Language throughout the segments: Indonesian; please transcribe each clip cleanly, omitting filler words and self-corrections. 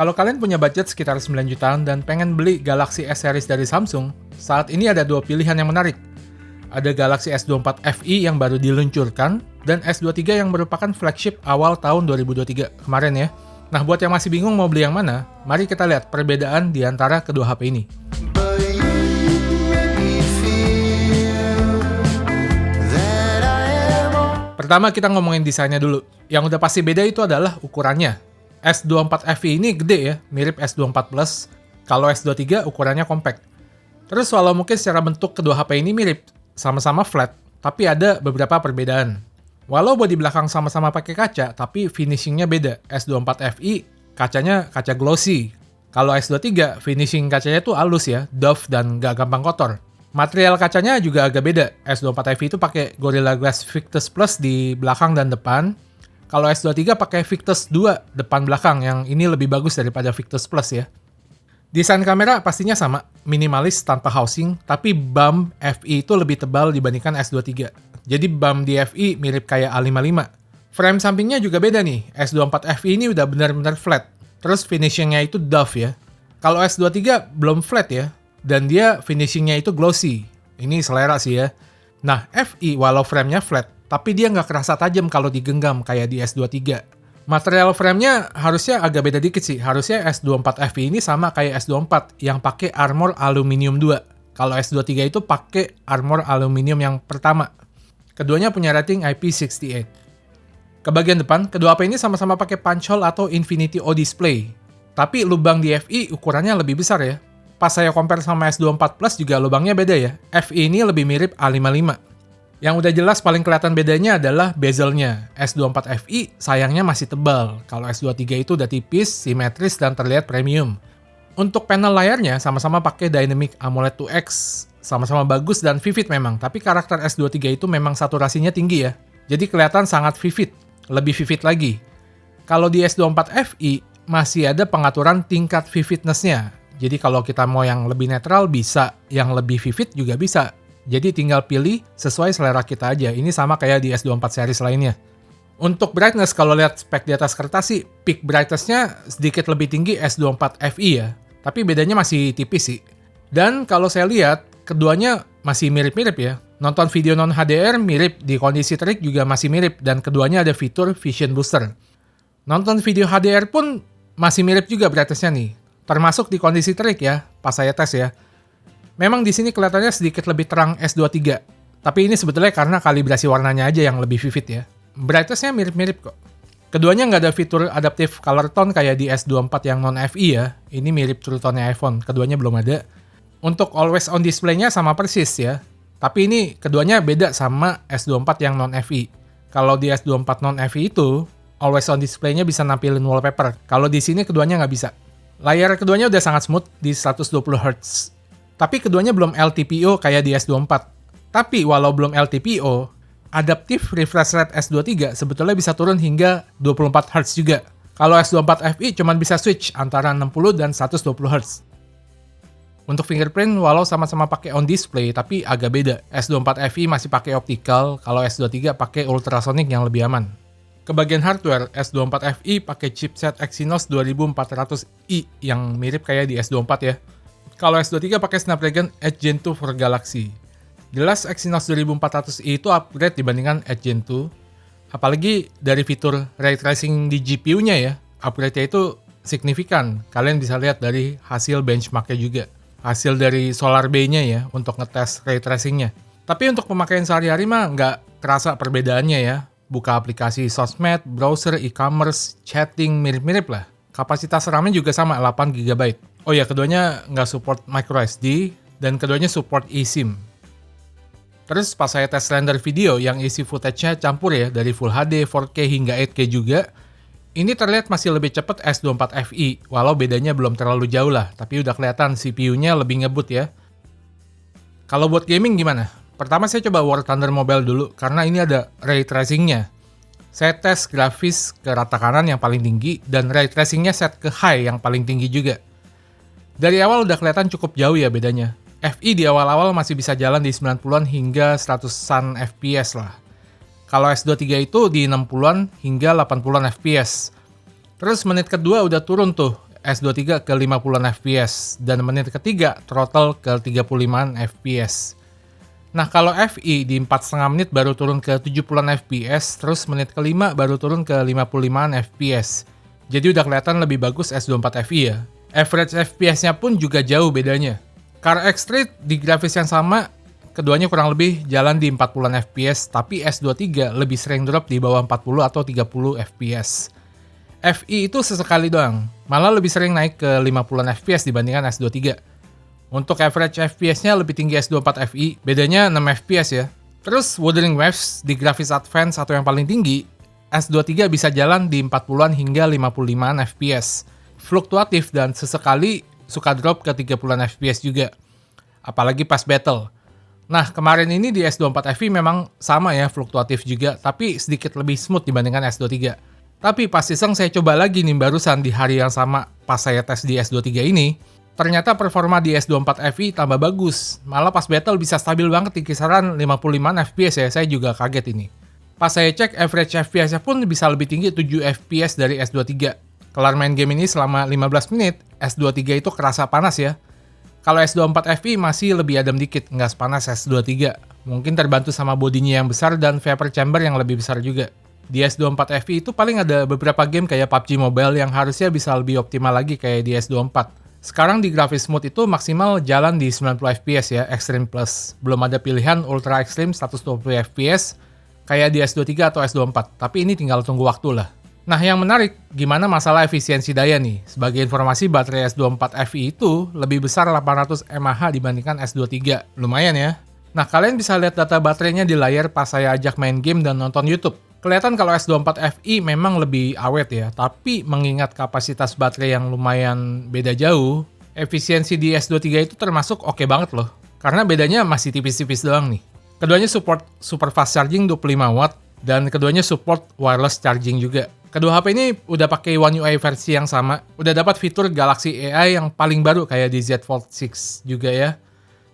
Kalau kalian punya budget sekitar 9 jutaan dan pengen beli Galaxy S series dari Samsung, saat ini ada dua pilihan yang menarik. Ada Galaxy S24 FE yang baru diluncurkan, dan S23 yang merupakan flagship awal tahun 2023 kemarin ya. Nah, buat yang masih bingung mau beli yang mana, mari kita lihat perbedaan di antara kedua HP ini. Pertama kita ngomongin desainnya dulu. Yang udah pasti beda itu adalah ukurannya. S24 FE ini gede ya, mirip S24 Plus. Kalau S23 ukurannya compact. Terus walau mungkin secara bentuk kedua HP ini mirip, sama-sama flat, tapi ada beberapa perbedaan. Walau bodi belakang sama-sama pakai kaca, tapi finishingnya beda. S24 FE kacanya kaca glossy. Kalau S23 finishing kacanya tuh halus ya, doff dan gak gampang kotor. Material kacanya juga agak beda. S24 FE itu pakai Gorilla Glass Victus Plus di belakang dan depan. Kalau S23 pakai Victus 2 depan belakang, yang ini lebih bagus daripada Victus Plus ya. Desain kamera pastinya sama, minimalis tanpa housing, tapi bump FE itu lebih tebal dibandingkan S23. Jadi bump di FE mirip kayak A55. Frame sampingnya juga beda nih, S24 FE ini udah benar-benar flat. Terus finishingnya itu doff ya. Kalau S23 belum flat ya, dan dia finishingnya itu glossy. Ini selera sih ya. Nah, FE walau framenya flat, tapi dia nggak kerasa tajam kalau digenggam kayak di S23. Material framenya harusnya agak beda dikit sih. Harusnya S24 FE ini sama kayak S24 yang pakai armor aluminium 2. Kalau S23 itu pakai armor aluminium yang pertama. Keduanya punya rating IP68. Ke bagian depan, kedua HP ini sama-sama pakai punch hole atau Infinity O display. Tapi lubang di FE ukurannya lebih besar ya. Pas saya compare sama S24 Plus juga lubangnya beda ya. FE ini lebih mirip A55. Yang udah jelas paling kelihatan bedanya adalah bezelnya. S24 FE sayangnya masih tebal. Kalau S23 itu udah tipis, simetris, dan terlihat premium. Untuk panel layarnya sama-sama pakai Dynamic AMOLED 2X. Sama-sama bagus dan vivid memang, tapi karakter S23 itu memang saturasinya tinggi ya. Jadi kelihatan sangat vivid, lebih vivid lagi. Kalau di S24 FE masih ada pengaturan tingkat vividness-nya. Jadi kalau kita mau yang lebih netral bisa, yang lebih vivid juga bisa. Jadi tinggal pilih sesuai selera kita aja. Ini sama kayak di S24 series lainnya. Untuk brightness, kalau lihat spek di atas kertas sih, peak brightness-nya sedikit lebih tinggi S24 FE ya. Tapi bedanya masih tipis sih. Dan kalau saya lihat, keduanya masih mirip-mirip ya. Nonton video non-HDR mirip, di kondisi terik juga masih mirip, dan keduanya ada fitur Vision Booster. Nonton video HDR pun masih mirip juga brightness-nya nih. Termasuk di kondisi terik ya, pas saya tes ya. Memang di sini kelihatannya sedikit lebih terang S23, tapi ini sebetulnya karena kalibrasi warnanya aja yang lebih vivid ya. Brightness-nya mirip-mirip kok. Keduanya nggak ada fitur adaptive color tone kayak di S24 yang non-FE ya. Ini mirip true tone-nya iPhone, keduanya belum ada. Untuk always on display-nya sama persis ya. Tapi ini keduanya beda sama S24 yang non-FE. Kalau di S24 non-FE itu, always on display-nya bisa nampilin wallpaper. Kalau di sini keduanya nggak bisa. Layar keduanya udah sangat smooth di 120Hz. Tapi keduanya belum LTPO kayak di S24. Tapi walau belum LTPO, adaptive refresh rate S23 sebetulnya bisa turun hingga 24Hz juga. Kalau S24 FE cuma bisa switch antara 60 dan 120Hz. Untuk fingerprint, walau sama-sama pakai on display, tapi agak beda. S24 FE masih pakai optical, kalau S23 pakai ultrasonic yang lebih aman. Ke bagian hardware, S24 FE pakai chipset Exynos 2400i yang mirip kayak di S24 ya. Kalau S23 pakai Snapdragon 8 Gen 2 for Galaxy. Jelas Exynos 2400i itu upgrade dibandingkan 8 Gen 2. Apalagi dari fitur ray tracing di GPU-nya ya. Upgrade-nya itu signifikan. Kalian bisa lihat dari hasil benchmark-nya juga. Hasil dari SolarBay-nya ya untuk ngetes ray tracing-nya. Tapi untuk pemakaian sehari-hari mah nggak kerasa perbedaannya ya. Buka aplikasi sosmed, browser, e-commerce, chatting, mirip-mirip lah. Kapasitas RAM-nya juga sama, 8 GB. Oh ya, keduanya nggak support microSD, dan keduanya support eSIM. Terus pas saya tes render video yang isi footage-nya campur ya, dari Full HD, 4K hingga 8K juga, ini terlihat masih lebih cepat S24 FE, walau bedanya belum terlalu jauh lah, tapi udah kelihatan CPU-nya lebih ngebut ya. Kalau buat gaming gimana? Pertama saya coba War Thunder Mobile dulu, karena ini ada ray tracing-nya. Saya tes grafis ke rata kanan yang paling tinggi, dan ray tracing-nya set ke high yang paling tinggi juga. Dari awal udah kelihatan cukup jauh ya bedanya. FE di awal-awal masih bisa jalan di 90-an hingga 100-an FPS lah. Kalau S23 itu di 60-an hingga 80-an FPS. Terus menit kedua udah turun tuh S23 ke 50-an FPS, dan menit ketiga throttle ke 35-an FPS. Nah, kalau FE di 4,5 menit baru turun ke 70-an FPS, terus menit kelima baru turun ke 55-an FPS. Jadi udah kelihatan lebih bagus S24 FE ya. Average FPS-nya pun juga jauh bedanya. CarX Street di grafis yang sama, keduanya kurang lebih jalan di 40-an FPS, tapi S23 lebih sering drop di bawah 40 atau 30 FPS. FE itu sesekali doang, malah lebih sering naik ke 50-an FPS dibandingkan S23. Untuk average FPS-nya lebih tinggi S24 FE, bedanya 6 FPS ya. Terus Wuthering Waves di grafis advance atau yang paling tinggi, S23 bisa jalan di 40-an hingga 55-an FPS. Fluktuatif dan sesekali suka drop ke 30-an FPS juga. Apalagi pas battle. Nah, kemarin ini di S24 FE memang sama ya, fluktuatif juga, tapi sedikit lebih smooth dibandingkan S23. Tapi pas iseng saya coba lagi nih barusan di hari yang sama pas saya tes di S23 ini, ternyata performa di S24 FE tambah bagus. Malah pas battle bisa stabil banget di kisaran 55 FPS ya, saya juga kaget ini. Pas saya cek average FPS-nya pun bisa lebih tinggi 7 FPS dari S23. Kelar main game ini selama 15 menit, S23 itu kerasa panas ya. Kalau S24 FE masih lebih adem dikit, nggak sepanas S23. Mungkin terbantu sama bodinya yang besar dan vapor chamber yang lebih besar juga. Di S24 FE itu paling ada beberapa game kayak PUBG Mobile yang harusnya bisa lebih optimal lagi kayak di S24. Sekarang di grafis mode itu maksimal jalan di 90 FPS ya, Extreme Plus. Belum ada pilihan Ultra Extreme 120 FPS kayak di S23 atau S24, tapi ini tinggal tunggu waktu lah. Nah, yang menarik, gimana masalah efisiensi daya nih? Sebagai informasi, baterai S24 FE itu lebih besar 800 mAh dibandingkan S23. Lumayan ya. Nah, kalian bisa lihat data baterainya di layar pas saya ajak main game dan nonton YouTube. Kelihatan kalau S24 FE memang lebih awet ya, tapi mengingat kapasitas baterai yang lumayan beda jauh, efisiensi di S23 itu termasuk oke banget loh. Karena bedanya masih tipis-tipis doang nih. Keduanya support super fast charging 25 watt, dan keduanya support wireless charging juga. Kedua HP ini udah pakai One UI versi yang sama, udah dapat fitur Galaxy AI yang paling baru kayak di Z Fold 6 juga ya.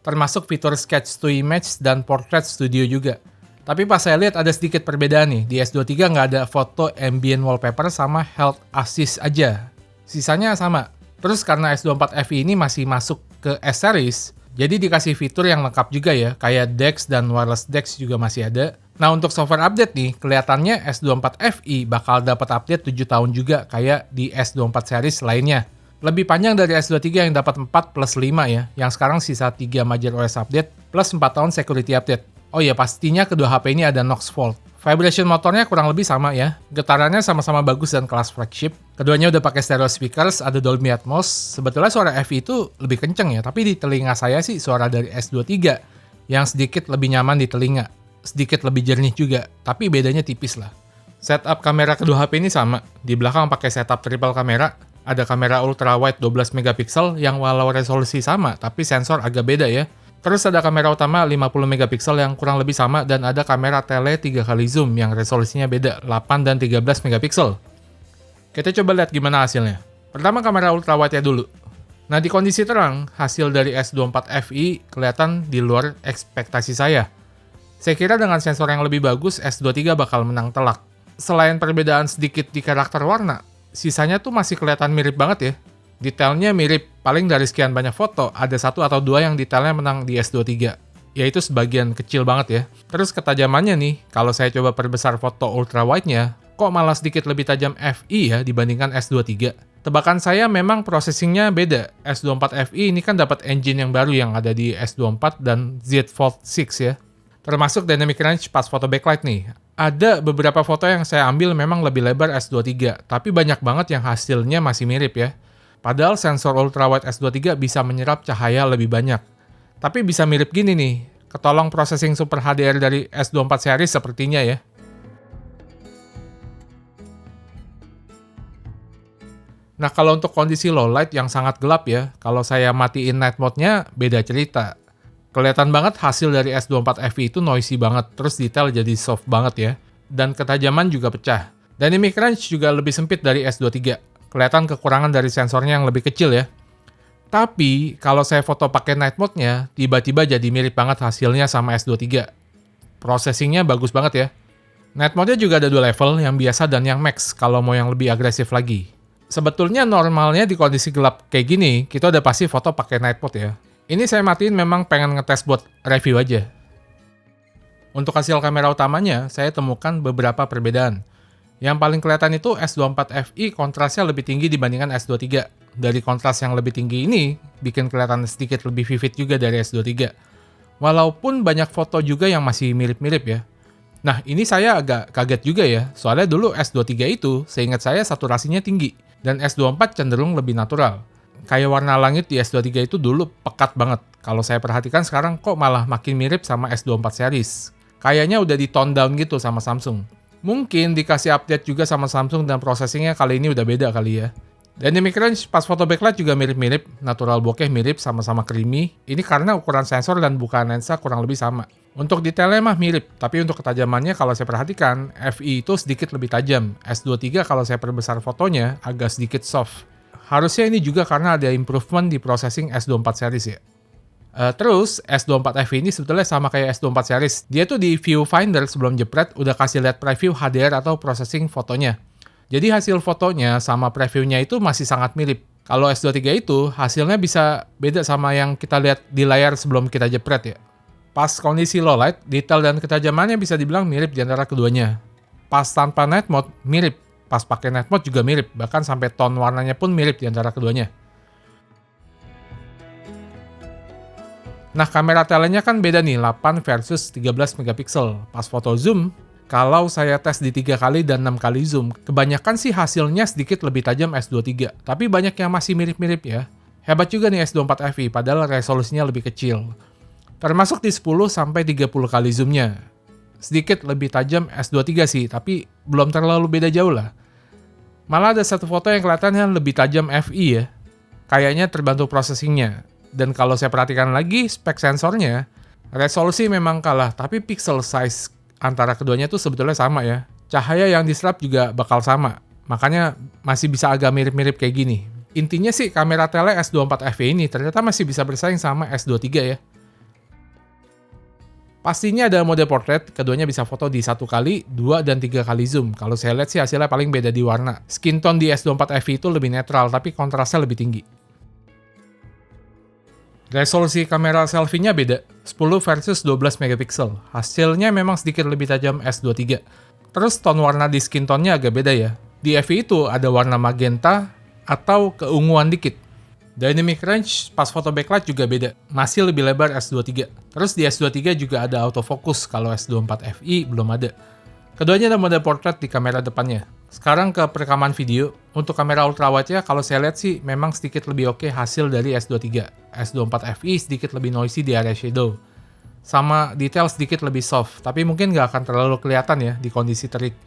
Termasuk fitur Sketch to Image dan Portrait Studio juga. Tapi pas saya lihat ada sedikit perbedaan nih, di S23 nggak ada foto ambient wallpaper sama health assist aja. Sisanya sama. Terus karena S24 FE ini masih masuk ke S-Series, jadi dikasih fitur yang lengkap juga ya, kayak DeX dan wireless DeX juga masih ada. Nah, untuk software update nih, kelihatannya S24 FE bakal dapat update 7 tahun juga kayak di S24 series lainnya. Lebih panjang dari S23 yang dapat 4 plus 5 ya, yang sekarang sisa 3 major OS update plus 4 tahun security update. Oh ya, pastinya kedua HP ini ada Knox Volt. Vibration motornya kurang lebih sama ya. Getarannya sama-sama bagus dan kelas flagship. Keduanya udah pakai stereo speakers, ada Dolby Atmos. Sebetulnya suara FE itu lebih kenceng ya, tapi di telinga saya sih suara dari S23 yang sedikit lebih nyaman di telinga. Sedikit lebih jernih juga, tapi bedanya tipis lah. Setup kamera kedua HP ini sama. Di belakang pakai setup triple kamera. Ada kamera ultra wide 12 megapiksel yang walau resolusi sama, tapi sensor agak beda ya. Terus ada kamera utama 50 megapiksel yang kurang lebih sama, dan ada kamera tele 3 kali zoom yang resolusinya beda, 8 dan 13 megapiksel. Kita coba lihat gimana hasilnya. Pertama kamera ultrawide-nya dulu. Nah, di kondisi terang, hasil dari S24 FE kelihatan di luar ekspektasi saya. Saya kira dengan sensor yang lebih bagus, S23 bakal menang telak. Selain perbedaan sedikit di karakter warna, sisanya tuh masih kelihatan mirip banget ya. Detailnya mirip, paling dari sekian banyak foto, ada 1 atau 2 yang detailnya menang di S23. Yaitu sebagian kecil banget ya. Terus ketajamannya nih, kalau saya coba perbesar foto ultrawide-nya, kok malah sedikit lebih tajam FE ya dibandingkan S23. Tebakan saya memang processingnya beda. S24 FE ini kan dapat engine yang baru yang ada di S24 dan Z Fold 6 ya. Termasuk dynamic range pas foto backlight nih. Ada beberapa foto yang saya ambil memang lebih lebar S23, tapi banyak banget yang hasilnya masih mirip ya. Padahal sensor ultrawide S23 bisa menyerap cahaya lebih banyak. Tapi bisa mirip gini nih, ketolong processing Super HDR dari S24 series sepertinya ya. Nah, kalau untuk kondisi low light yang sangat gelap ya, kalau saya matiin night mode-nya beda cerita. Kelihatan banget hasil dari S24 FE itu noisy banget, terus detail jadi soft banget ya. Dan ketajaman juga pecah. Dynamic range juga lebih sempit dari S23. Kelihatan kekurangan dari sensornya yang lebih kecil ya. Tapi, kalau saya foto pakai night mode-nya, tiba-tiba jadi mirip banget hasilnya sama S23. Processingnya bagus banget ya. Night mode-nya juga ada 2 level, yang biasa dan yang max, kalau mau yang lebih agresif lagi. Sebetulnya normalnya di kondisi gelap kayak gini, kita udah pasti foto pakai night mode ya. Ini saya matiin memang pengen ngetes buat review aja. Untuk hasil kamera utamanya, saya temukan beberapa perbedaan. Yang paling kelihatan itu S24FI kontrasnya lebih tinggi dibandingkan S23. Dari kontras yang lebih tinggi ini, bikin kelihatan sedikit lebih vivid juga dari S23. Walaupun banyak foto juga yang masih mirip-mirip ya. Nah, ini saya agak kaget juga ya, soalnya dulu S23 itu, seingat saya saturasinya tinggi, dan S24 cenderung lebih natural. Kayak warna langit di S23 itu dulu pekat banget. Kalau saya perhatikan sekarang kok malah makin mirip sama S24 series. Kayaknya udah di tone down gitu sama Samsung. Mungkin dikasih update juga sama Samsung dan processingnya kali ini udah beda kali ya. Dynamic range pas foto backlight juga mirip-mirip, natural bokeh mirip, sama-sama creamy. Ini karena ukuran sensor dan bukaan lensa kurang lebih sama. Untuk detailnya mah mirip, tapi untuk ketajamannya kalau saya perhatikan, FI itu sedikit lebih tajam. S23 kalau saya perbesar fotonya agak sedikit soft. Harusnya ini juga karena ada improvement di processing S24 series ya. Terus S24FI ini sebetulnya sama kayak S24 series. Dia tuh di viewfinder sebelum jepret udah kasih lihat preview HDR atau processing fotonya. Jadi hasil fotonya sama previewnya itu masih sangat mirip. Kalau S23 itu hasilnya bisa beda sama yang kita lihat di layar sebelum kita jepret ya. Pas kondisi low light, detail dan ketajamannya bisa dibilang mirip di antara keduanya. Pas tanpa night mode, mirip. Pas pakai night mode juga mirip, bahkan sampai tone warnanya pun mirip di antara keduanya. Nah, kamera telenya kan beda nih, 8 versus 13 megapiksel. Pas foto zoom, kalau saya tes di 3 kali dan 6 kali zoom, kebanyakan sih hasilnya sedikit lebih tajam S23, tapi banyak yang masih mirip-mirip ya. Hebat juga nih S24FI, padahal resolusinya lebih kecil. Termasuk di 10 sampai 30 kali zoomnya. Sedikit lebih tajam S23 sih, tapi belum terlalu beda jauh lah. Malah ada satu foto yang kelihatannya lebih tajam FI ya. Kayaknya terbantu processingnya. Dan kalau saya perhatikan lagi spek sensornya, resolusi memang kalah, tapi pixel size antara keduanya tuh sebetulnya sama ya. Cahaya yang diserap juga bakal sama. Makanya masih bisa agak mirip-mirip kayak gini. Intinya sih kamera tele S24FI ini ternyata masih bisa bersaing sama S23 ya. Pastinya ada mode portrait, keduanya bisa foto di 1 kali, 2, dan 3 kali zoom. Kalau saya lihat sih hasilnya paling beda di warna. Skin tone di S24FI itu lebih netral, tapi kontrasnya lebih tinggi. Resolusi kamera selfie-nya beda, 10 versus 12 megapiksel. Hasilnya memang sedikit lebih tajam S23. Terus tone warna di skin tone-nya agak beda ya. Di FI itu ada warna magenta atau keunguan dikit. Dynamic range pas foto backlight juga beda, masih lebih lebar S23. Terus di S23 juga ada autofocus, kalau S24FI belum ada. Keduanya ada mode portrait di kamera depannya. Sekarang ke perekaman video. Untuk kamera ultrawide-nya kalau saya lihat sih memang sedikit lebih oke hasil dari S23. S24FI sedikit lebih noisy di area shadow. Sama detail sedikit lebih soft, tapi mungkin nggak akan terlalu kelihatan ya di kondisi terik.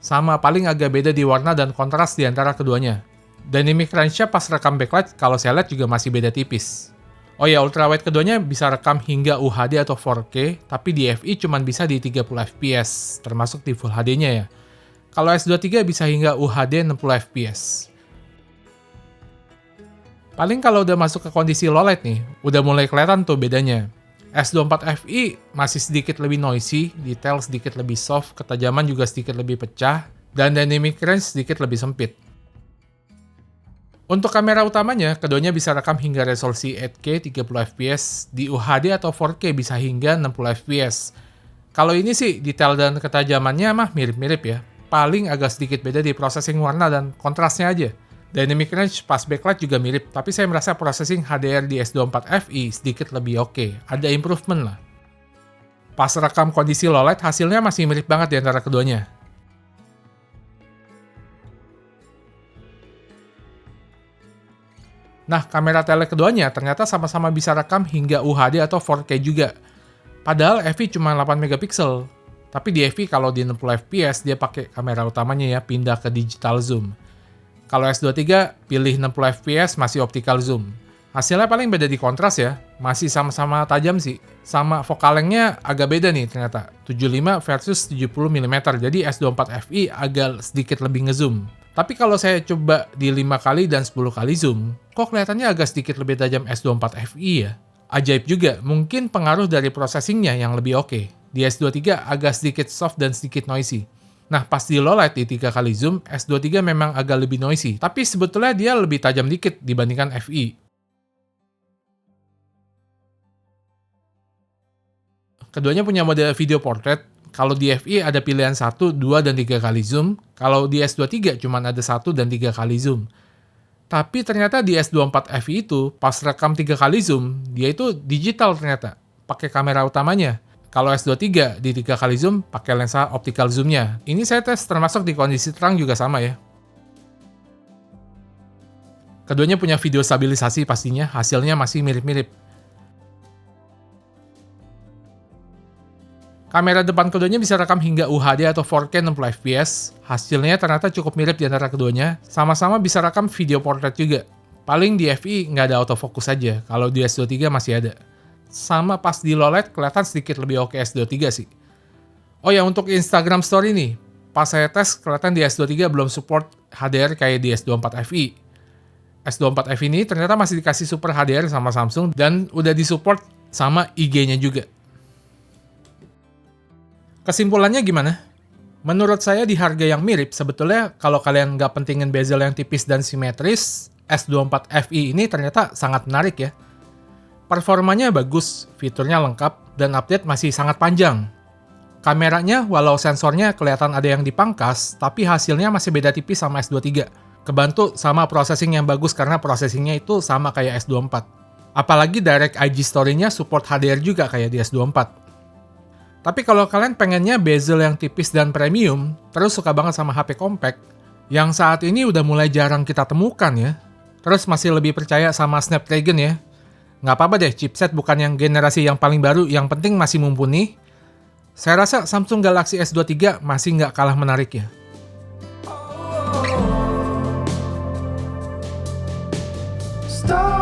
Sama paling agak beda di warna dan kontras di antara keduanya. Dynamic range-nya pas rekam backlight kalau saya lihat juga masih beda tipis. Oh ya, ultrawide keduanya bisa rekam hingga UHD atau 4K, tapi di FI cuma bisa di 30 fps, termasuk di Full HD-nya ya. Kalau S23 bisa hingga UHD 60 fps. Paling kalau udah masuk ke kondisi low light nih, udah mulai kelihatan tuh bedanya. S24FI masih sedikit lebih noisy, detail sedikit lebih soft, ketajaman juga sedikit lebih pecah, dan dynamic range sedikit lebih sempit. Untuk kamera utamanya, keduanya bisa rekam hingga resolusi 8K 30 fps, di UHD atau 4K bisa hingga 60 fps. Kalau ini sih, detail dan ketajamannya mah mirip-mirip ya. Paling agak sedikit beda di processing warna dan kontrasnya aja. Dynamic range pas backlight juga mirip, tapi saya merasa processing HDR di S24FI sedikit lebih oke. Ada improvement lah. Pas rekam kondisi low light, hasilnya masih mirip banget di antara keduanya. Nah, kamera tele keduanya ternyata sama-sama bisa rekam hingga UHD atau 4K juga. Padahal FI cuma 8 megapiksel. Tapi di FI kalau di 60 fps dia pakai kamera utamanya ya, pindah ke digital zoom. Kalau S23 pilih 60 fps masih optical zoom. Hasilnya paling beda di kontras ya, masih sama-sama tajam sih. Sama focal length-nya agak beda nih ternyata, 75 versus 70 mm, jadi S24FI agak sedikit lebih ngezoom. Tapi kalau saya coba di 5 kali dan 10 kali zoom, kok kelihatannya agak sedikit lebih tajam S24FI ya? Ajaib juga, mungkin pengaruh dari processingnya yang lebih oke. Di S23 agak sedikit soft dan sedikit noisy. Nah, pas di low light di 3 kali zoom, S23 memang agak lebih noisy, tapi sebetulnya dia lebih tajam dikit dibandingkan FI. Keduanya punya mode video portrait. Kalau di FI ada pilihan 1, 2, dan 3 kali zoom. Kalau di S23 cuma ada 1 dan 3 kali zoom. Tapi ternyata di S24 FI itu, pas rekam 3 kali zoom, dia itu digital ternyata, pakai kamera utamanya. Kalau S23 di 3 kali zoom, pakai lensa optical zoom-nya. Ini saya tes termasuk di kondisi terang juga sama ya. Keduanya punya video stabilisasi pastinya, hasilnya masih mirip-mirip. Kamera depan keduanya bisa rekam hingga UHD atau 4K 60 fps. Hasilnya ternyata cukup mirip di antara keduanya. Sama-sama bisa rekam video portrait juga. Paling di FI nggak ada autofocus saja, kalau di S23 masih ada. Sama pas di low light kelihatan sedikit lebih oke S23 sih. Oh ya, untuk Instagram Story nih, pas saya tes kelihatan di S23 belum support HDR kayak di S24 FI. S24 FI ini ternyata masih dikasih super HDR sama Samsung dan udah disupport sama IG-nya juga. Kesimpulannya gimana? Menurut saya di harga yang mirip, sebetulnya kalau kalian nggak pentingin bezel yang tipis dan simetris, S24 FI ini ternyata sangat menarik ya. Performanya bagus, fiturnya lengkap, dan update masih sangat panjang. Kameranya, walau sensornya kelihatan ada yang dipangkas, tapi hasilnya masih beda tipis sama S23. Kebantu sama processing yang bagus karena processingnya itu sama kayak S24. Apalagi Direct IG Story-nya support HDR juga kayak di S24. Tapi kalau kalian pengennya bezel yang tipis dan premium, terus suka banget sama HP compact, yang saat ini udah mulai jarang kita temukan ya, terus masih lebih percaya sama Snapdragon ya, nggak apa-apa deh chipset bukan yang generasi yang paling baru, yang penting masih mumpuni. Saya rasa Samsung Galaxy S23 masih nggak kalah menarik ya. Stop.